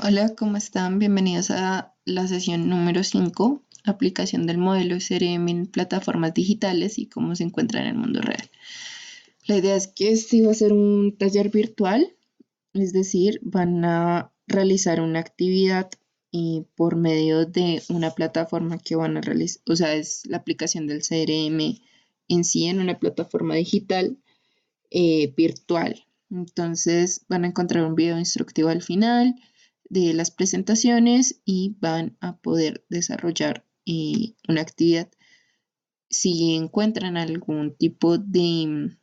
Hola, ¿cómo están? Bienvenidos a la sesión número 5, aplicación del modelo CRM en plataformas digitales y cómo se encuentra en el mundo real. La idea es que este va a ser un taller virtual, es decir, van a realizar una actividad por medio de una plataforma que van a realizar, o sea, es la aplicación del CRM en sí en una plataforma digital virtual. Entonces van a encontrar un video instructivo al final de las presentaciones y van a poder desarrollar una actividad. Si encuentran algún tipo de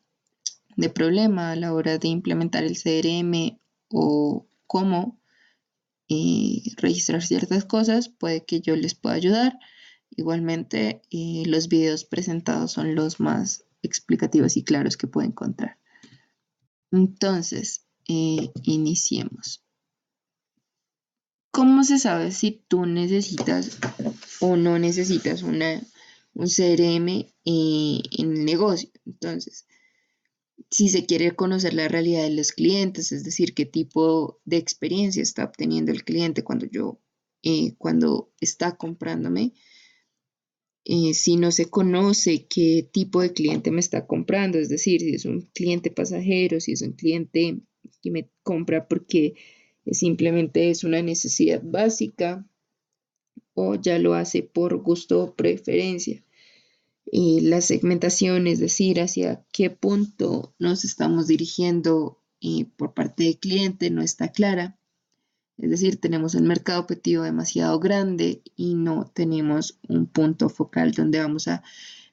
problema a la hora de implementar el CRM o cómo registrar ciertas cosas, puede que yo les pueda ayudar. Igualmente, los videos presentados son los más explicativos y claros que puedo encontrar. Entonces, iniciemos. ¿Cómo se sabe si tú necesitas o no necesitas un CRM en el negocio? Entonces, si se quiere conocer la realidad de los clientes, es decir, qué tipo de experiencia está obteniendo el cliente cuando está comprándome, si no se conoce qué tipo de cliente me está comprando, es decir, si es un cliente pasajero, si es un cliente que me compra porque simplemente es una necesidad básica o ya lo hace por gusto o preferencia. La segmentación, es decir, hacia qué punto nos estamos dirigiendo por parte del cliente, no está clara. Es decir, tenemos un mercado objetivo demasiado grande y no tenemos un punto focal donde vamos a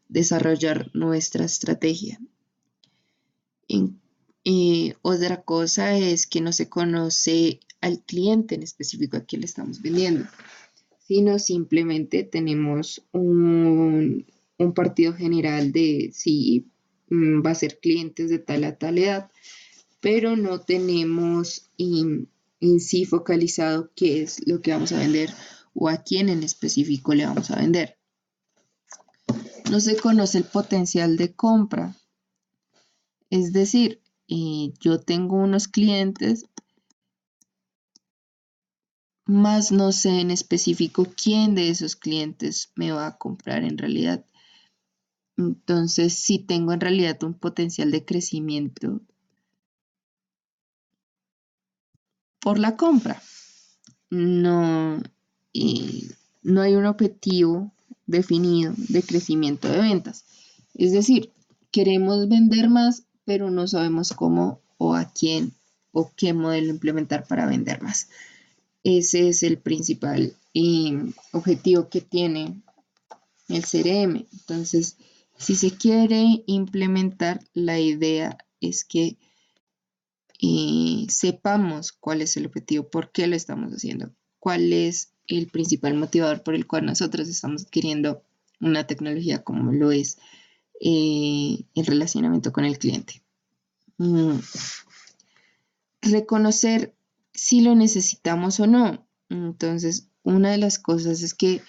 desarrollar nuestra estrategia. Otra cosa es que no se conoce al cliente en específico a quién le estamos vendiendo, sino simplemente tenemos un partido general de si va a ser clientes de tal a tal edad, pero no tenemos en sí focalizado qué es lo que vamos a vender o a quién en específico le vamos a vender. No se conoce el potencial de compra, es decir, yo tengo unos clientes, más no sé en específico quién de esos clientes me va a comprar en realidad. Entonces, sí tengo en realidad un potencial de crecimiento por la compra. No, no hay un objetivo definido de crecimiento de ventas. Es decir, queremos vender más, pero no sabemos cómo o a quién o qué modelo implementar para vender más. Ese es el principal objetivo que tiene el CRM. Entonces, si se quiere implementar, la idea es que sepamos cuál es el objetivo, por qué lo estamos haciendo, cuál es el principal motivador por el cual nosotros estamos adquiriendo una tecnología como lo es el relacionamiento con el cliente. Reconocer si lo necesitamos o no. Entonces, una de las cosas es que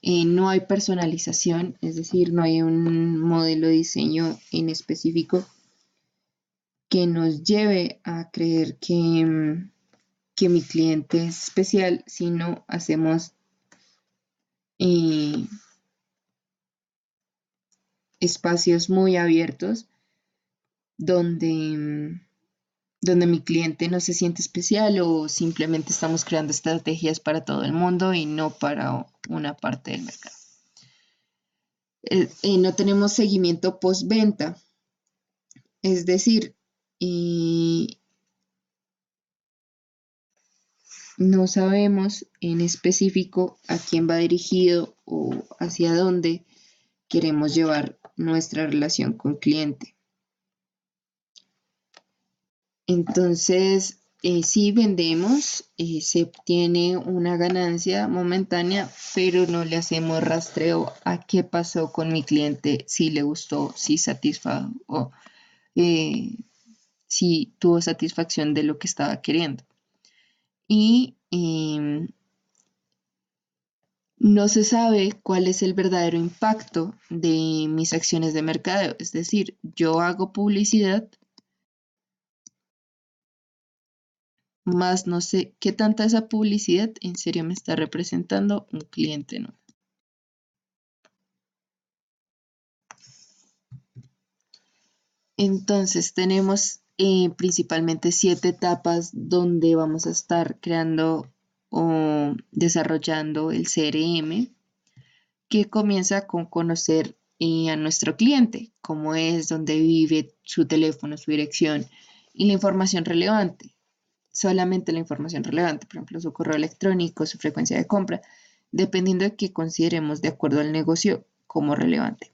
no hay personalización, es decir, no hay un modelo de diseño en específico que nos lleve a creer que mi cliente es especial si no hacemos eh, espacios muy abiertos donde, donde mi cliente no se siente especial o simplemente estamos creando estrategias para todo el mundo y no para una parte del mercado. No tenemos seguimiento postventa, es decir, no sabemos en específico a quién va dirigido o hacia dónde queremos llevar nuestra relación con cliente. Entonces, si vendemos, se obtiene una ganancia momentánea, pero no le hacemos rastreo a qué pasó con mi cliente, si le gustó, si satisfajo o si tuvo satisfacción de lo que estaba queriendo. Y no se sabe cuál es el verdadero impacto de mis acciones de mercadeo. Es decir, yo hago publicidad más no sé qué tanta esa publicidad en serio me está representando un cliente nuevo. Entonces tenemos principalmente 7 etapas donde vamos a estar creando o desarrollando el CRM, que comienza con conocer a nuestro cliente, cómo es, dónde vive, su teléfono, su dirección y la información relevante. Solamente la información relevante, por ejemplo, su correo electrónico, su frecuencia de compra, dependiendo de qué consideremos de acuerdo al negocio como relevante.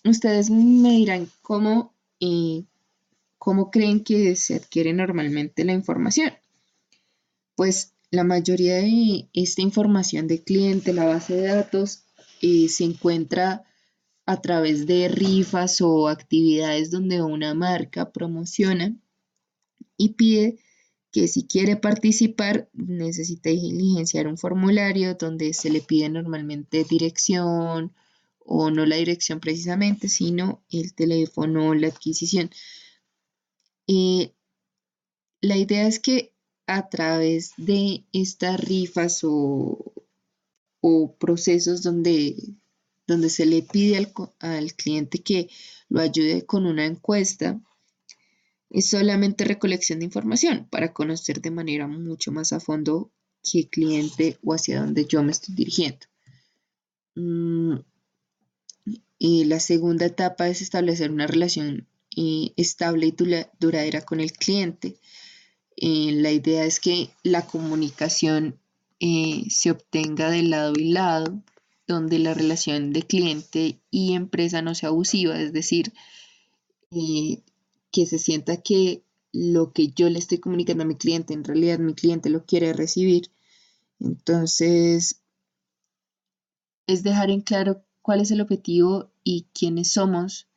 Ustedes me dirán cómo creen que se adquiere normalmente la información. Pues la mayoría de esta información de cliente, la base de datos, se encuentra a través de rifas o actividades donde una marca promociona y pide que si quiere participar necesita diligenciar un formulario donde se le pide normalmente dirección o no la dirección precisamente, sino el teléfono, la adquisición. La idea es que a través de estas rifas o procesos donde se le pide al cliente que lo ayude con una encuesta, es solamente recolección de información para conocer de manera mucho más a fondo qué cliente o hacia dónde yo me estoy dirigiendo. Y la segunda etapa es establecer una relación estable y duradera con el cliente. La idea es que la comunicación se obtenga de lado y lado, donde la relación de cliente y empresa no sea abusiva, es decir, que se sienta que lo que yo le estoy comunicando a mi cliente, en realidad mi cliente lo quiere recibir. Entonces, es dejar en claro cuál es el objetivo y quiénes somos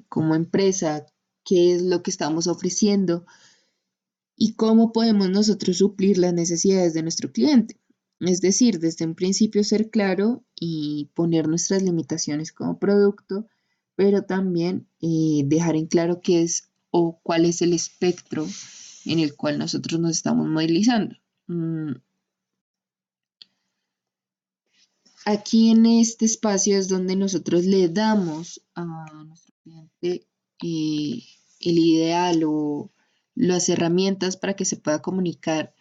como empresa, qué es lo que estamos ofreciendo y cómo podemos nosotros suplir las necesidades de nuestro cliente. Es decir, desde un principio ser claro y poner nuestras limitaciones como producto, pero también dejar en claro qué es o cuál es el espectro en el cual nosotros nos estamos modelizando. Aquí en este espacio es donde nosotros le damos a nuestro cliente eh, el ideal o las herramientas para que se pueda comunicar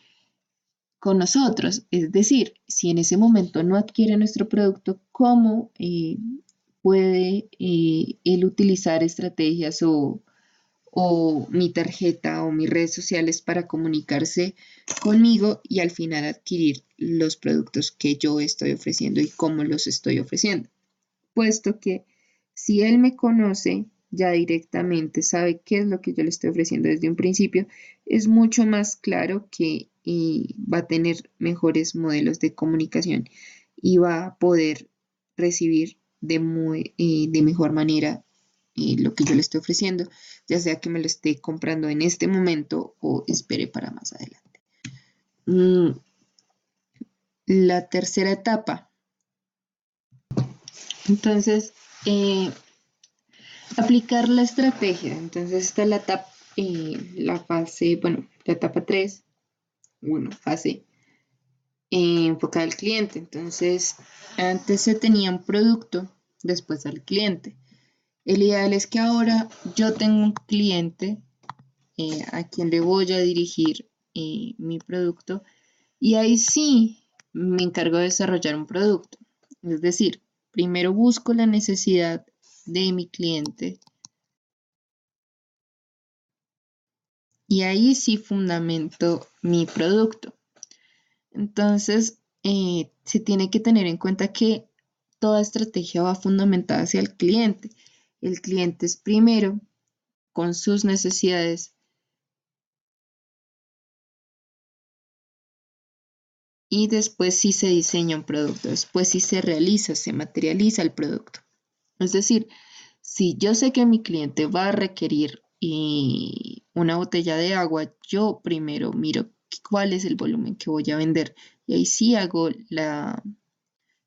con nosotros. Es decir, si en ese momento no adquiere nuestro producto, ¿cómo puede él utilizar estrategias o mi tarjeta o mis redes sociales para comunicarse conmigo y al final adquirir los productos que yo estoy ofreciendo y cómo los estoy ofreciendo? Puesto que si él me conoce ya directamente, sabe qué es lo que yo le estoy ofreciendo desde un principio, es mucho más claro que va a tener mejores modelos de comunicación y va a poder recibir de mejor manera lo que yo le estoy ofreciendo, ya sea que me lo esté comprando en este momento o espere para más adelante. La tercera etapa. Entonces, aplicar la estrategia. Entonces, esta es la fase, bueno, la etapa 3, bueno, fase enfocada al cliente. Entonces, antes se tenía un producto, después al cliente. El ideal es que ahora yo tengo un cliente a quien le voy a dirigir mi producto y ahí sí me encargo de desarrollar un producto. Es decir, primero busco la necesidad de mi cliente y ahí sí fundamento mi producto. Entonces, se tiene que tener en cuenta que toda estrategia va fundamentada hacia el cliente. El cliente es primero con sus necesidades y después sí se diseña un producto, después sí se realiza, se materializa el producto. Es decir, si yo sé que mi cliente va a requerir una botella de agua, yo primero miro cuál es el volumen que voy a vender y ahí sí hago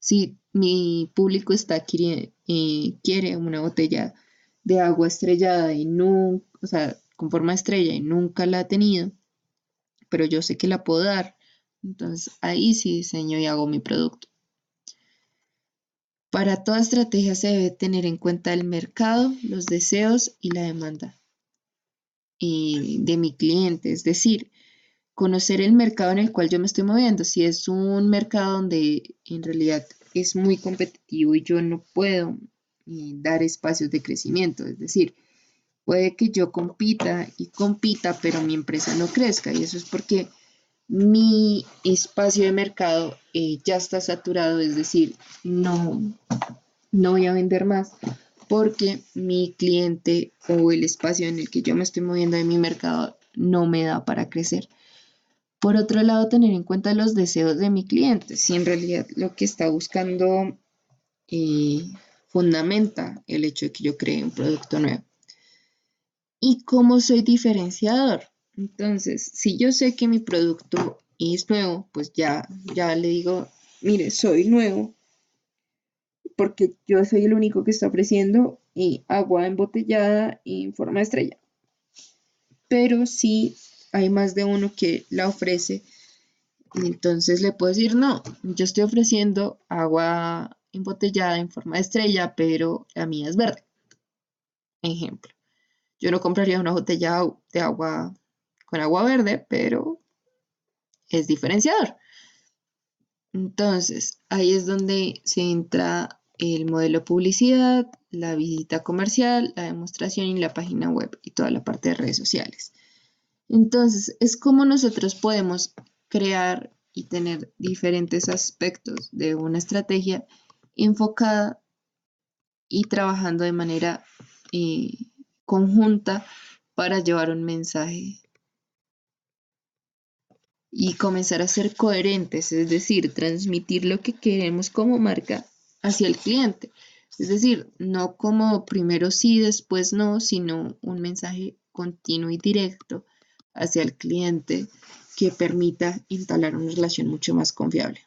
si mi público quiere una botella de agua estrellada y no, o sea, con forma de estrella y nunca la he tenido, pero yo sé que la puedo dar, entonces ahí sí diseño y hago mi producto. Para toda estrategia se debe tener en cuenta el mercado, los deseos y la demanda de mi cliente, es decir, conocer el mercado en el cual yo me estoy moviendo. Si es un mercado donde en realidad es muy competitivo y yo no puedo dar espacios de crecimiento, es decir, puede que yo compita y compita, pero mi empresa no crezca y eso es porque mi espacio de mercado ya está saturado, es decir, no voy a vender más porque mi cliente o el espacio en el que yo me estoy moviendo de mi mercado no me da para crecer. Por otro lado, tener en cuenta los deseos de mi cliente, si en realidad lo que está buscando eh, fundamenta el hecho de que yo cree un producto nuevo. ¿Y cómo soy diferenciador? Entonces, si yo sé que mi producto es nuevo, pues ya le digo, mire, soy nuevo porque yo soy el único que está ofreciendo agua embotellada en forma de estrella. Pero si hay más de uno que la ofrece, entonces le puedo decir, no, yo estoy ofreciendo agua embotellada en forma de estrella, pero la mía es verde. Ejemplo, yo no compraría una botella de agua con agua verde, pero es diferenciador. Entonces, ahí es donde se entra el modelo de publicidad, la visita comercial, la demostración y la página web y toda la parte de redes sociales. Entonces, es como nosotros podemos crear y tener diferentes aspectos de una estrategia enfocada y trabajando de manera eh, conjunta para llevar un mensaje y comenzar a ser coherentes, es decir, transmitir lo que queremos como marca hacia el cliente. Es decir, no como primero sí, después no, sino un mensaje continuo y directo hacia el cliente que permita instalar una relación mucho más confiable.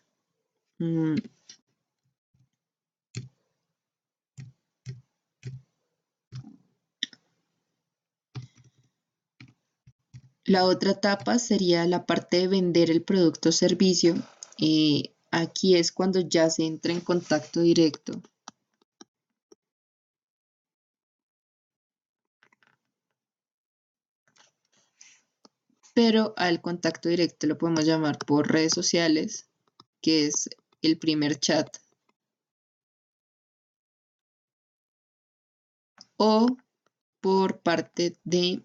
La otra etapa sería la parte de vender el producto o servicio. Aquí es cuando ya se entra en contacto directo. Pero al contacto directo lo podemos llamar por redes sociales, que es el primer chat, o por parte de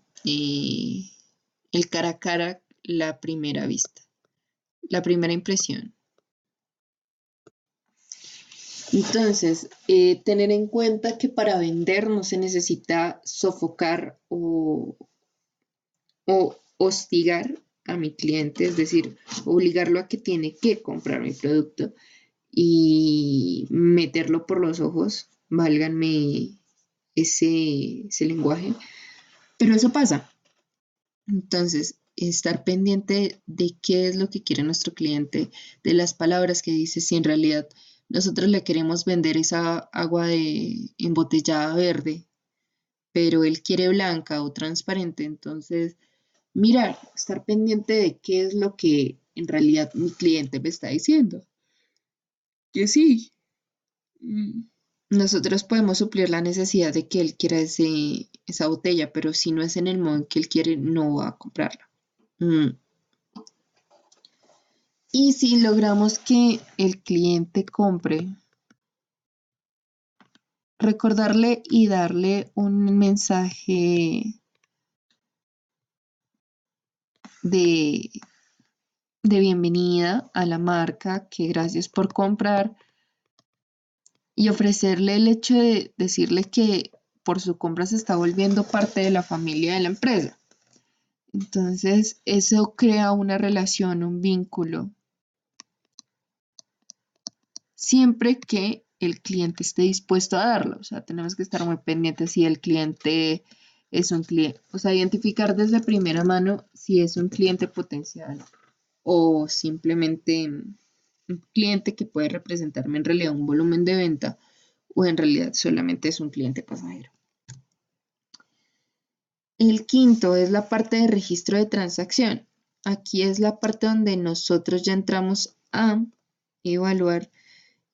el cara a cara, la primera vista, la primera impresión. Entonces, tener en cuenta que para vender no se necesita sofocar o hostigar a mi cliente, es decir, obligarlo a que tiene que comprar mi producto y meterlo por los ojos, válganme ese lenguaje, pero eso pasa. Entonces, estar pendiente de qué es lo que quiere nuestro cliente, de las palabras que dice, si en realidad nosotros le queremos vender esa agua embotellada verde, pero él quiere blanca o transparente, entonces mirar, estar pendiente de qué es lo que en realidad mi cliente me está diciendo. Que sí, nosotros podemos suplir la necesidad de que él quiera esa botella, pero si no es en el modo en que él quiere, no va a comprarla. Y si logramos que el cliente compre, recordarle y darle un mensaje de, de bienvenida a la marca, que gracias por comprar, y ofrecerle el hecho de decirle que por su compra se está volviendo parte de la familia de la empresa. Entonces, eso crea una relación, un vínculo, siempre que el cliente esté dispuesto a darlo. O sea, tenemos que estar muy pendientes si el cliente es un cliente, o sea, identificar desde primera mano si es un cliente potencial o simplemente un cliente que puede representarme en realidad un volumen de venta o en realidad solamente es un cliente pasajero. El quinto es la parte de registro de transacción. Aquí es la parte donde nosotros ya entramos a evaluar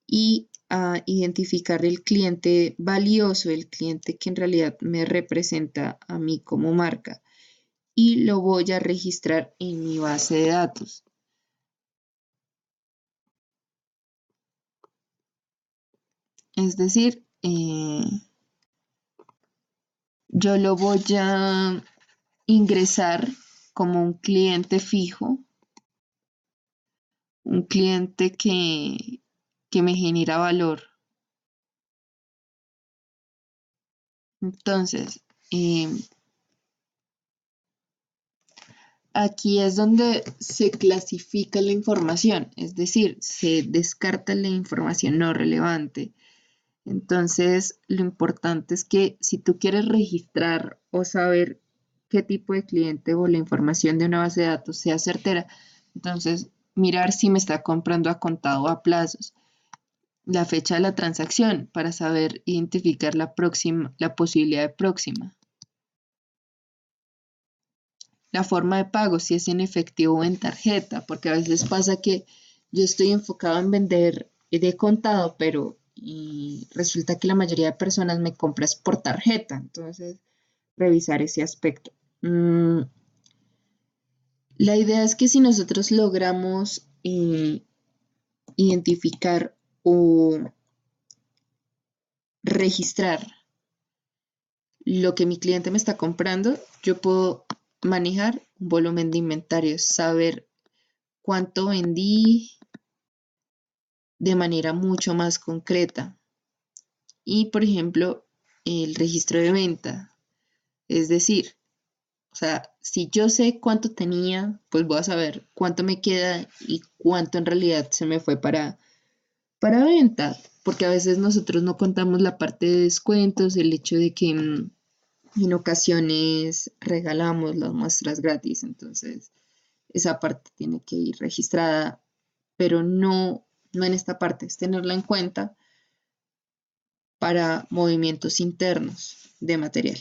y a identificar el cliente valioso, el cliente que en realidad me representa a mí como marca, y lo voy a registrar en mi base de datos. Es decir, yo lo voy a ingresar como un cliente fijo, un cliente que me genera valor. Entonces, aquí es donde se clasifica la información, es decir, se descarta la información no relevante. Entonces, lo importante es que si tú quieres registrar o saber qué tipo de cliente o la información de una base de datos sea certera, entonces mirar si me está comprando a contado o a plazos, la fecha de la transacción para saber identificar la posibilidad de próxima, la forma de pago, si es en efectivo o en tarjeta, porque a veces pasa que yo estoy enfocado en vender de contado, pero y resulta que la mayoría de personas me compras por tarjeta, entonces revisar ese aspecto. La idea es que si nosotros logramos identificar o registrar lo que mi cliente me está comprando, yo puedo manejar un volumen de inventario, saber cuánto vendí de manera mucho más concreta. Y, por ejemplo, el registro de venta, es decir, o sea, si yo sé cuánto tenía, pues voy a saber cuánto me queda y cuánto en realidad se me fue para venta, porque a veces nosotros no contamos la parte de descuentos, el hecho de que en ocasiones regalamos las muestras gratis, entonces esa parte tiene que ir registrada, pero no en esta parte, es tenerla en cuenta para movimientos internos de material.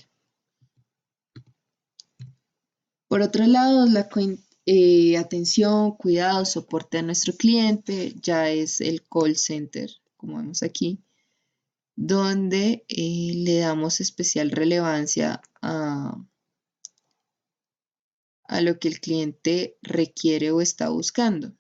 Por otro lado, atención, cuidado, soporte a nuestro cliente, ya es el call center, como vemos aquí, donde le damos especial relevancia a lo que el cliente requiere o está buscando.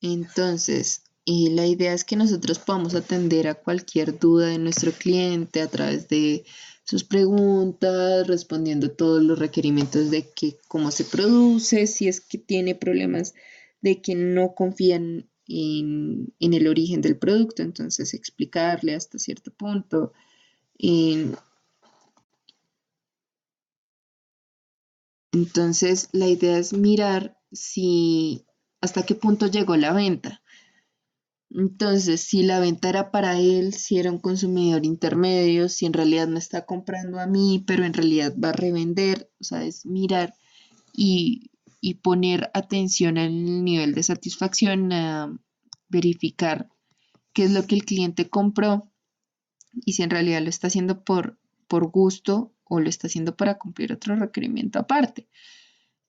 Entonces, la idea es que nosotros podamos atender a cualquier duda de nuestro cliente a través de sus preguntas, respondiendo todos los requerimientos de que cómo se produce, si es que tiene problemas de que no confían en el origen del producto, entonces explicarle hasta cierto punto. Entonces, la idea es mirar si hasta qué punto llegó la venta. Entonces, si la venta era para él, si era un consumidor intermedio, si en realidad me está comprando a mí, pero en realidad va a revender, o sea, es mirar y, y poner atención al nivel de satisfacción, a verificar qué es lo que el cliente compró y si en realidad lo está haciendo por gusto o lo está haciendo para cumplir otro requerimiento aparte.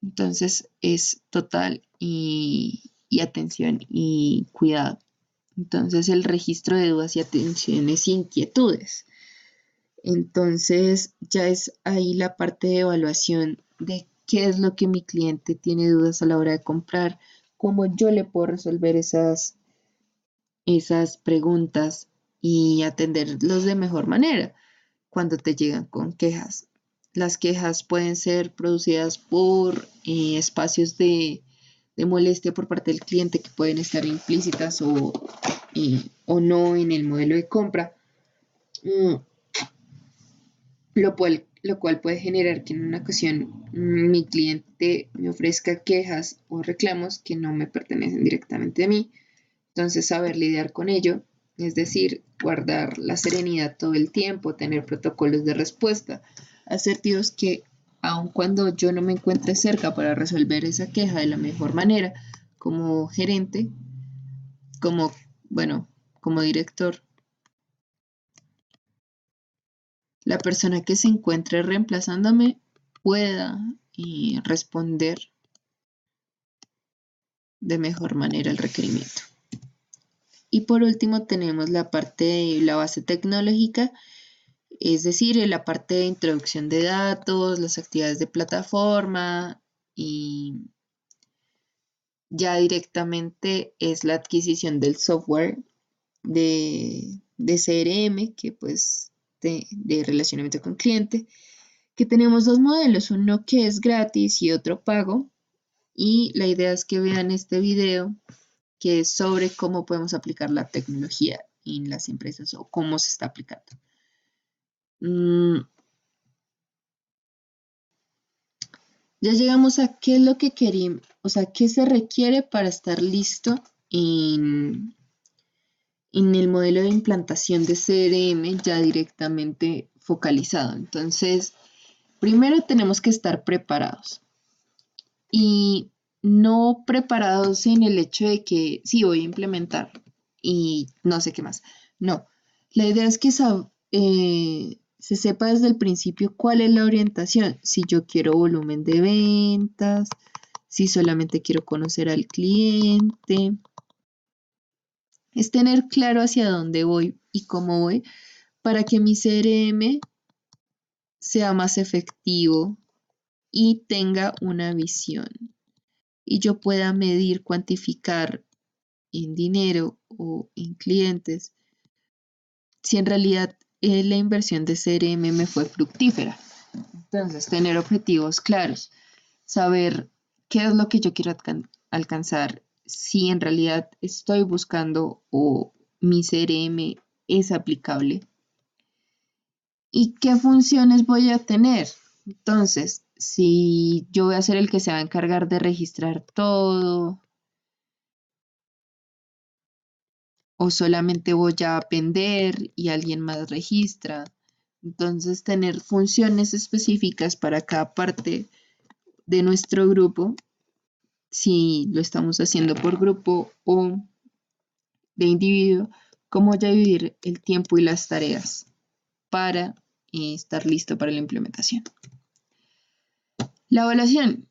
Entonces, es total y atención y cuidado. Entonces, el registro de dudas y atenciones e inquietudes. Entonces, ya es ahí la parte de evaluación de qué es lo que mi cliente tiene dudas a la hora de comprar, cómo yo le puedo resolver esas preguntas y atenderlos de mejor manera cuando te llegan con quejas. Las quejas pueden ser producidas por espacios de molestia por parte del cliente que pueden estar implícitas o no en el modelo de compra, mm, lo cual puede generar que en una ocasión mi cliente me ofrezca quejas o reclamos que no me pertenecen directamente a mí. Entonces, saber lidiar con ello, es decir, guardar la serenidad todo el tiempo, tener protocolos de respuesta asertivos que, aun cuando yo no me encuentre cerca para resolver esa queja de la mejor manera, como gerente, como, bueno, como director, la persona que se encuentre reemplazándome pueda responder de mejor manera el requerimiento. Y por último tenemos la parte de la base tecnológica, es decir, la parte de introducción de datos, las actividades de plataforma y ya directamente es la adquisición del software de CRM, que pues de relacionamiento con cliente, que tenemos dos modelos, uno que es gratis y otro pago. Y la idea es que vean este video que es sobre cómo podemos aplicar la tecnología en las empresas o cómo se está aplicando. Ya llegamos a qué es lo que queremos, o sea, qué se requiere para estar listo en el modelo de implantación de CRM ya directamente focalizado. Entonces, primero tenemos que estar preparados y no preparados en el hecho de que sí voy a implementar y no sé qué más. No, la idea es que se sepa desde el principio cuál es la orientación, si yo quiero volumen de ventas, si solamente quiero conocer al cliente. Es tener claro hacia dónde voy y cómo voy para que mi CRM sea más efectivo y tenga una visión y yo pueda medir, cuantificar en dinero o en clientes si en realidad la inversión de CRM me fue fructífera. Entonces, tener objetivos claros, saber qué es lo que yo quiero alcanzar, si en realidad estoy buscando o mi CRM es aplicable y qué funciones voy a tener. Entonces, si yo voy a ser el que se va a encargar de registrar todo o solamente voy a vender y alguien más registra. Entonces, tener funciones específicas para cada parte de nuestro grupo, si lo estamos haciendo por grupo o de individuo, cómo ya dividir el tiempo y las tareas para estar listo para la implementación. La evaluación.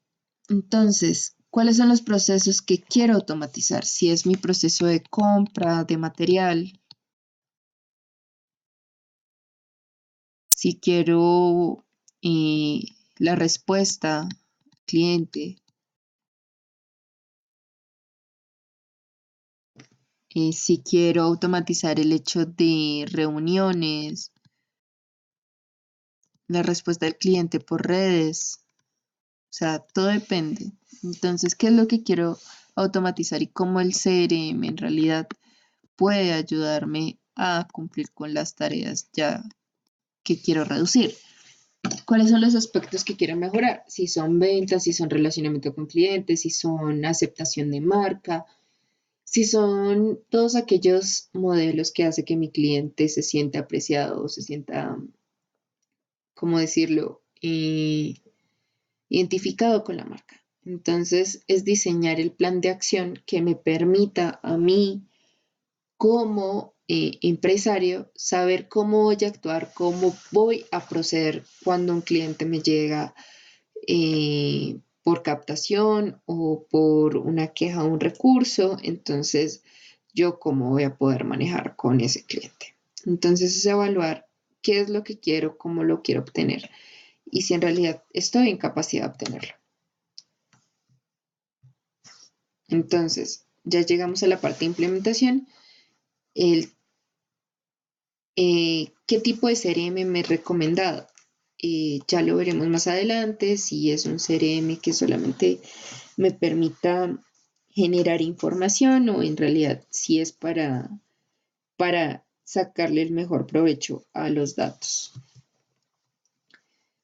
Entonces, ¿cuáles son los procesos que quiero automatizar? Si es mi proceso de compra de material, si quiero la respuesta cliente, si quiero automatizar el hecho de reuniones, la respuesta del cliente por redes, o sea, todo depende. Entonces, ¿qué es lo que quiero automatizar y cómo el CRM en realidad puede ayudarme a cumplir con las tareas ya que quiero reducir? ¿Cuáles son los aspectos que quiero mejorar? Si son ventas, si son relacionamiento con clientes, si son aceptación de marca, si son todos aquellos modelos que hace que mi cliente se sienta apreciado o se sienta, ¿cómo decirlo?, identificado con la marca. Entonces, es diseñar el plan de acción que me permita a mí como empresario saber cómo voy a actuar, cómo voy a proceder cuando un cliente me llega por captación o por una queja o un recurso. Entonces, yo cómo voy a poder manejar con ese cliente. Entonces, es evaluar qué es lo que quiero, cómo lo quiero obtener y si en realidad estoy en capacidad de obtenerlo. Entonces, ya llegamos a la parte de implementación. ¿Qué tipo de CRM me he recomendado? Ya lo veremos más adelante, si es un CRM que solamente me permita generar información o en realidad si es para sacarle el mejor provecho a los datos.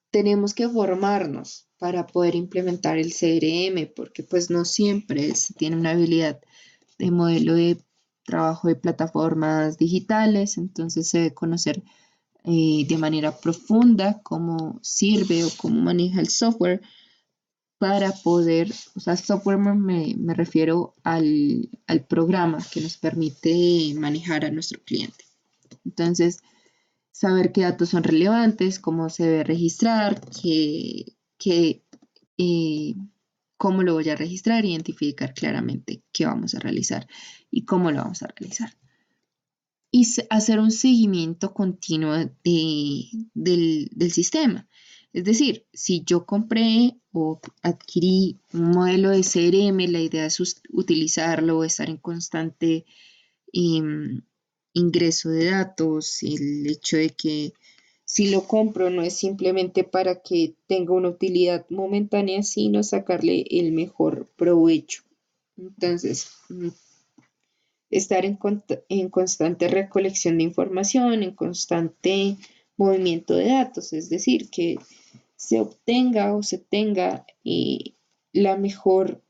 Tenemos que formarnos para poder implementar el CRM porque pues no siempre se tiene una habilidad de modelo de trabajo de plataformas digitales, entonces se debe conocer de manera profunda cómo sirve o cómo maneja el software para poder, o sea, software me refiero al programa que nos permite manejar a nuestro cliente. Entonces, saber qué datos son relevantes, cómo se debe registrar, eh, cómo lo voy a registrar, identificar claramente qué vamos a realizar y cómo lo vamos a realizar. Y hacer un seguimiento continuo del sistema. Es decir, si yo compré o adquirí un modelo de CRM, la idea es utilizarlo, estar en constante ingreso de datos, el hecho de que si lo compro no es simplemente para que tenga una utilidad momentánea, sino sacarle el mejor provecho. Entonces, estar en constante recolección de información, en constante movimiento de datos, es decir, que se obtenga o se tenga la mejor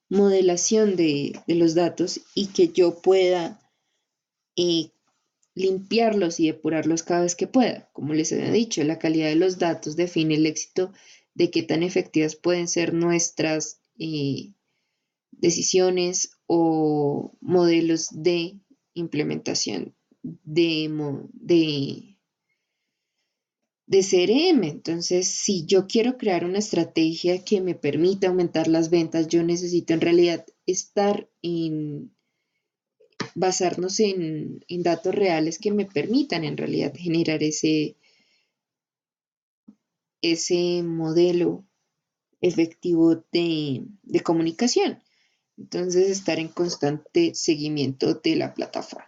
modelación de los datos y que yo pueda eh, limpiarlos y depurarlos cada vez que pueda. Como les he dicho, la calidad de los datos define el éxito de qué tan efectivas pueden ser nuestras decisiones o modelos de implementación de CRM. Entonces, si yo quiero crear una estrategia que me permita aumentar las ventas, yo necesito en realidad basarnos en datos reales que me permitan en realidad generar ese modelo efectivo de comunicación. Entonces, estar en constante seguimiento de la plataforma.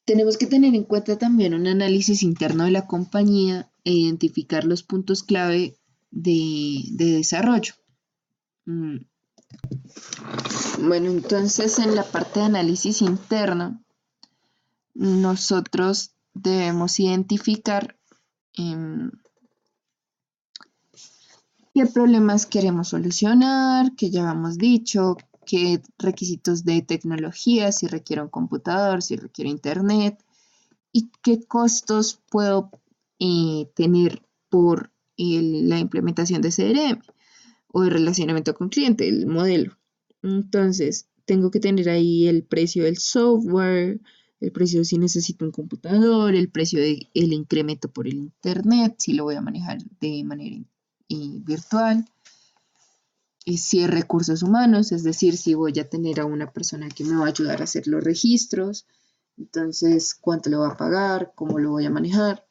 Tenemos que tener en cuenta también un análisis interno de la compañía e identificar los puntos clave de desarrollo. Bueno, entonces en la parte de análisis interno, nosotros debemos identificar qué problemas queremos solucionar, que ya hemos dicho, qué requisitos de tecnología, si requiero un computador, si requiero internet, y qué costos puedo tener por la implementación de CRM o de relacionamiento con cliente, el modelo. Entonces, tengo que tener ahí el precio del software, el precio si necesito un computador, el precio del incremento por el internet, si lo voy a manejar de manera virtual, si hay recursos humanos, es decir, si voy a tener a una persona que me va a ayudar a hacer los registros, entonces cuánto le voy a pagar, cómo lo voy a manejar,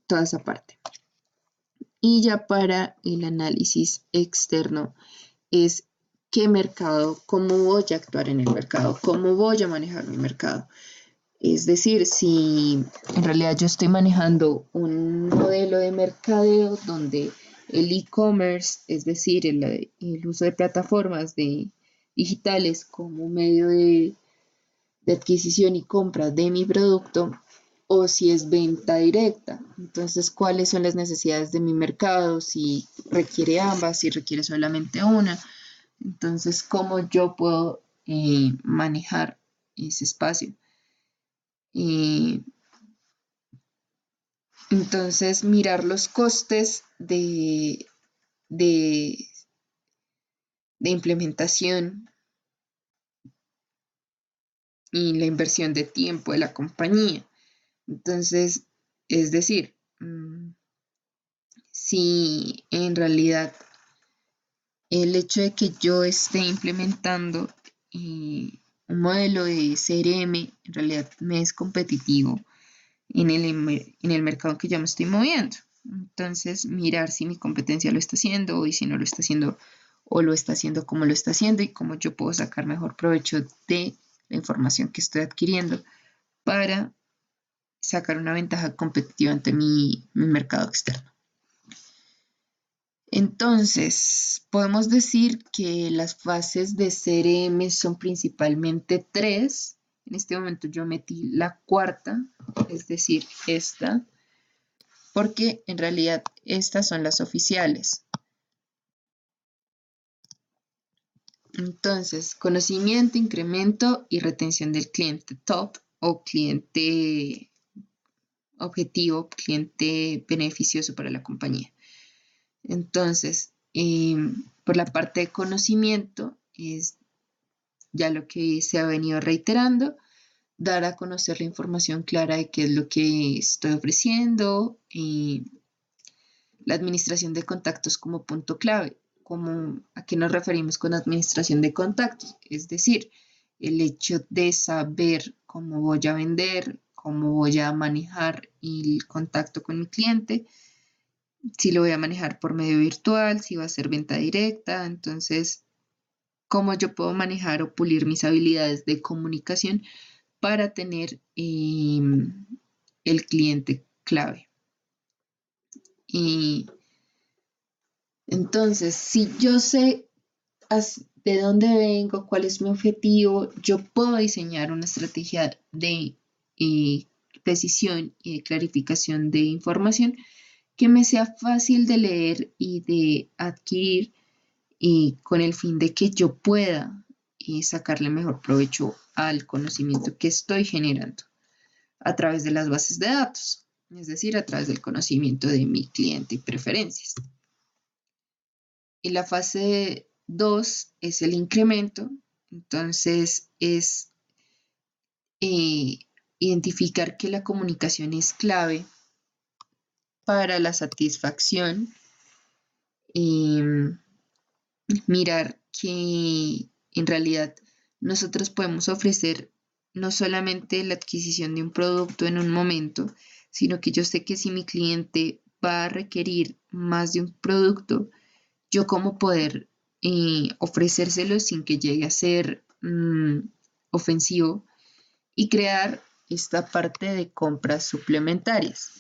toda esa parte. Y ya para el análisis externo es qué mercado, cómo voy a actuar en el mercado, cómo voy a manejar mi mercado. Es decir, si en realidad yo estoy manejando un modelo de mercadeo donde el e-commerce, es decir, el uso de plataformas digitales como medio de adquisición y compra de mi producto, o si es venta directa. Entonces, ¿cuáles son las necesidades de mi mercado? Si requiere ambas, si requiere solamente una. Entonces, ¿cómo yo puedo manejar ese espacio? Entonces, mirar los costes de implementación y la inversión de tiempo de la compañía. Entonces, es decir, si en realidad el hecho de que yo esté implementando un modelo de CRM en realidad me es competitivo en el mercado en que ya me estoy moviendo. Entonces, mirar si mi competencia lo está haciendo y si no lo está haciendo o lo está haciendo como lo está haciendo y cómo yo puedo sacar mejor provecho de la información que estoy adquiriendo para sacar una ventaja competitiva ante mi mercado externo. Entonces, podemos decir que las fases de CRM son principalmente 3. En este momento yo metí la cuarta, es decir, esta, porque en realidad estas son las oficiales. Entonces, conocimiento, incremento y retención del cliente top o cliente objetivo, cliente beneficioso para la compañía. Entonces, por la parte de conocimiento, es ya lo que se ha venido reiterando, dar a conocer la información clara de qué es lo que estoy ofreciendo, la administración de contactos como punto clave. ¿A qué nos referimos con administración de contactos? Es decir, el hecho de saber cómo voy a vender, cómo voy a manejar el contacto con el cliente, si lo voy a manejar por medio virtual, si va a ser venta directa. Entonces, cómo yo puedo manejar o pulir mis habilidades de comunicación para tener el cliente clave. Y entonces, si yo sé de dónde vengo, cuál es mi objetivo, yo puedo diseñar una estrategia de precisión y de clarificación de información que me sea fácil de leer y de adquirir, con el fin de que yo pueda sacarle mejor provecho al conocimiento que estoy generando a través de las bases de datos, es decir, a través del conocimiento de mi cliente y preferencias. Y la fase 2 es el incremento. Entonces es identificar que la comunicación es clave para la satisfacción, mirar que en realidad nosotros podemos ofrecer no solamente la adquisición de un producto en un momento, sino que yo sé que si mi cliente va a requerir más de un producto, yo cómo poder ofrecérselo sin que llegue a ser ofensivo, y crear esta parte de compras suplementarias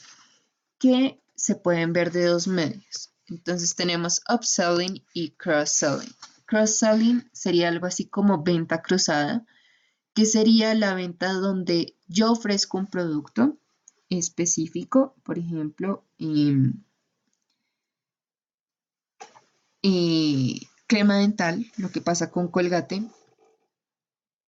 que se pueden ver de dos medios. Entonces tenemos upselling y cross-selling. Cross-selling sería algo así como venta cruzada, que sería la venta donde yo ofrezco un producto específico, por ejemplo, crema dental, lo que pasa con Colgate,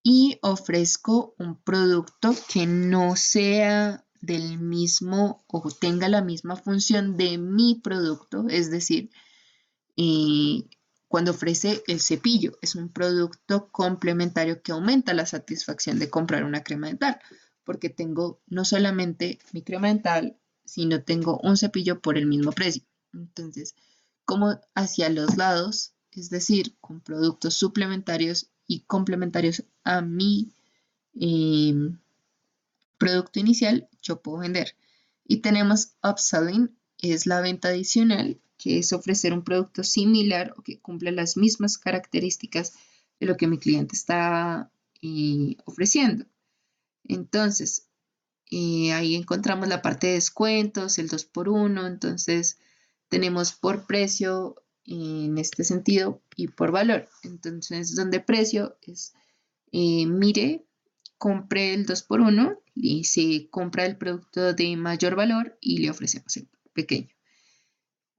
y ofrezco un producto que no sea del mismo o tenga la misma función de mi producto, es decir, cuando ofrece el cepillo, es un producto complementario que aumenta la satisfacción de comprar una crema dental, porque tengo no solamente mi crema dental, sino tengo un cepillo por el mismo precio. Entonces, como hacia los lados, es decir, con productos suplementarios y complementarios a mi producto inicial, yo puedo vender. Y tenemos upselling, es la venta adicional, que es ofrecer un producto similar o que cumple las mismas características de lo que mi cliente está ofreciendo. Entonces, ahí encontramos la parte de descuentos, el 2x1. Entonces, tenemos por precio en este sentido y por valor. Entonces, donde precio es, mire, compre el 2x1 y se compra el producto de mayor valor y le ofrecemos el pequeño.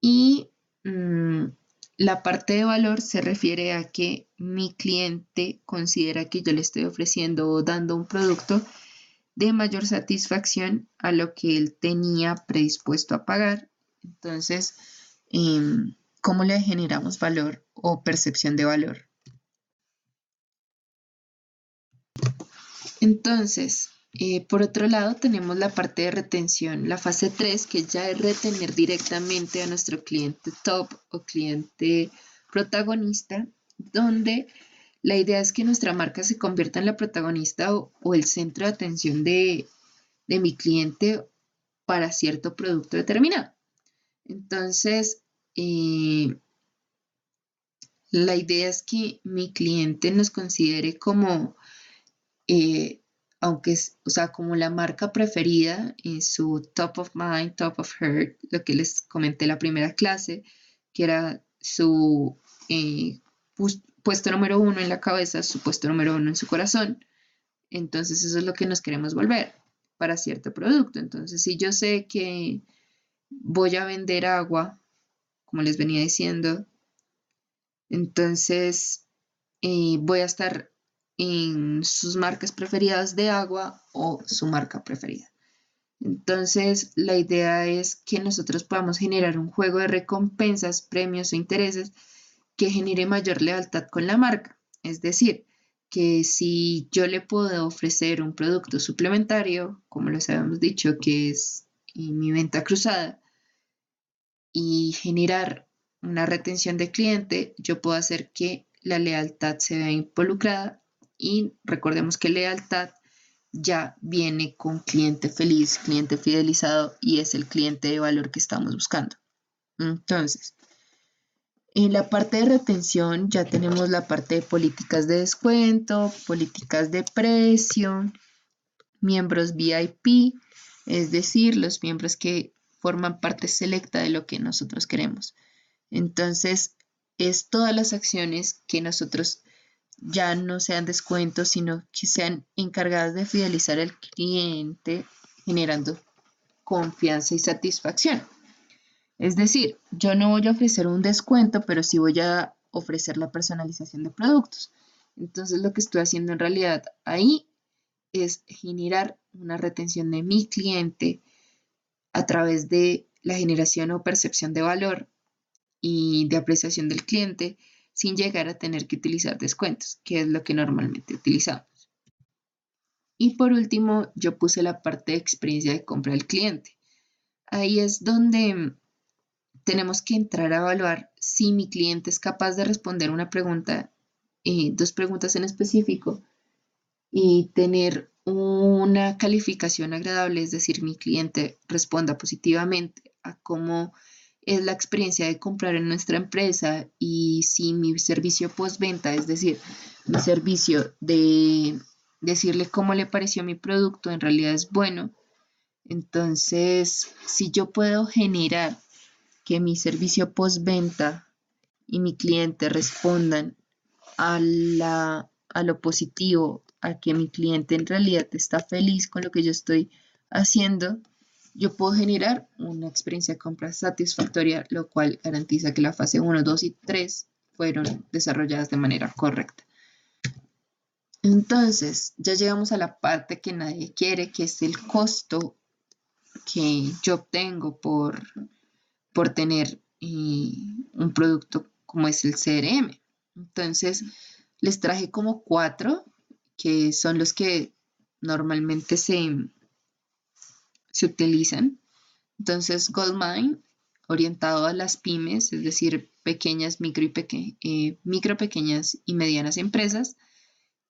Y la parte de valor se refiere a que mi cliente considera que yo le estoy ofreciendo o dando un producto de mayor satisfacción a lo que él tenía predispuesto a pagar. Entonces, ¿cómo le generamos valor o percepción de valor? Entonces, por otro lado, tenemos la parte de retención, la fase 3, que ya es retener directamente a nuestro cliente top o cliente protagonista, donde la idea es que nuestra marca se convierta en la protagonista o el centro de atención de mi cliente para cierto producto determinado. Entonces, la idea es que mi cliente nos considere como, aunque es, o sea, como la marca preferida en su top of mind, top of heart, lo que les comenté la primera clase, que era su puesto número 1 en la cabeza, su puesto número 1 en su corazón. Entonces, eso es lo que nos queremos volver para cierto producto. Entonces, si yo sé que voy a vender agua, como les venía diciendo, entonces voy a estar en sus marcas preferidas de agua o su marca preferida. Entonces, la idea es que nosotros podamos generar un juego de recompensas, premios e intereses que genere mayor lealtad con la marca. Es decir, que si yo le puedo ofrecer un producto suplementario, como les habíamos dicho, que es mi venta cruzada, y generar una retención de cliente, yo puedo hacer que la lealtad se vea involucrada y recordemos que lealtad ya viene con cliente feliz, cliente fidelizado y es el cliente de valor que estamos buscando. Entonces, en la parte de retención ya tenemos la parte de políticas de descuento, políticas de precio, miembros VIP, es decir, los miembros que forman parte selecta de lo que nosotros queremos. Entonces, es todas las acciones que nosotros ya no sean descuentos, sino que sean encargadas de fidelizar al cliente, generando confianza y satisfacción. Es decir, yo no voy a ofrecer un descuento, pero sí voy a ofrecer la personalización de productos. Entonces, lo que estoy haciendo en realidad ahí es generar una retención de mi cliente a través de la generación o percepción de valor y de apreciación del cliente sin llegar a tener que utilizar descuentos, que es lo que normalmente utilizamos. Y por último, yo puse la parte de experiencia de compra del cliente. Ahí es donde tenemos que entrar a evaluar si mi cliente es capaz de responder una pregunta, dos preguntas en específico, y tener una calificación agradable, es decir, mi cliente responda positivamente a cómo es la experiencia de comprar en nuestra empresa y si mi servicio postventa, es decir, mi servicio de decirle cómo le pareció mi producto, en realidad es bueno. Entonces, si yo puedo generar que mi servicio postventa y mi cliente respondan a lo positivo, a que mi cliente en realidad está feliz con lo que yo estoy haciendo, yo puedo generar una experiencia de compra satisfactoria, lo cual garantiza que la fase 1, 2 y 3 fueron desarrolladas de manera correcta. Entonces, ya llegamos a la parte que nadie quiere, que es el costo que yo obtengo por tener un producto como es el CRM. Entonces, les traje como 4, que son los que normalmente se utilizan. Entonces, Goldmine, orientado a las pymes, es decir, pequeñas, micro, pequeñas y medianas empresas,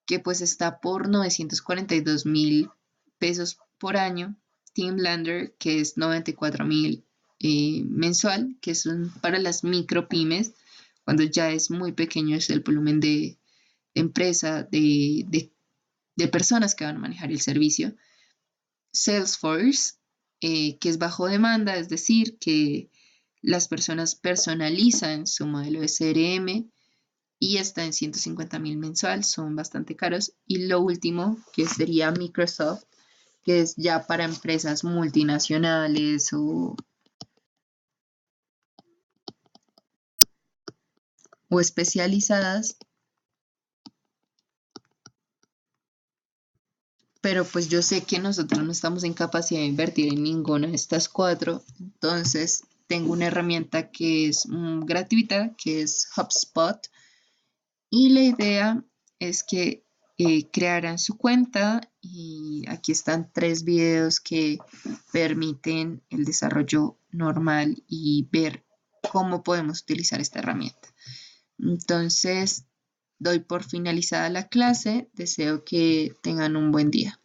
que pues está por 942,000 pesos por año. Teamlander, que es 94,000 mensual, que son para las micro pymes, cuando ya es muy pequeño es el volumen de empresa, de personas que van a manejar el servicio. Salesforce, que es bajo demanda, es decir, que las personas personalizan su modelo de CRM y está en 150,000 mensual, son bastante caros. Y lo último, que sería Microsoft, que es ya para empresas multinacionales o especializadas, pero pues yo sé que nosotros no estamos en capacidad de invertir en ninguna de estas 4, entonces tengo una herramienta que es gratuita, que es HubSpot, y la idea es que crearan su cuenta y aquí están 3 videos que permiten el desarrollo normal y ver cómo podemos utilizar esta herramienta. Entonces, doy por finalizada la clase, deseo que tengan un buen día.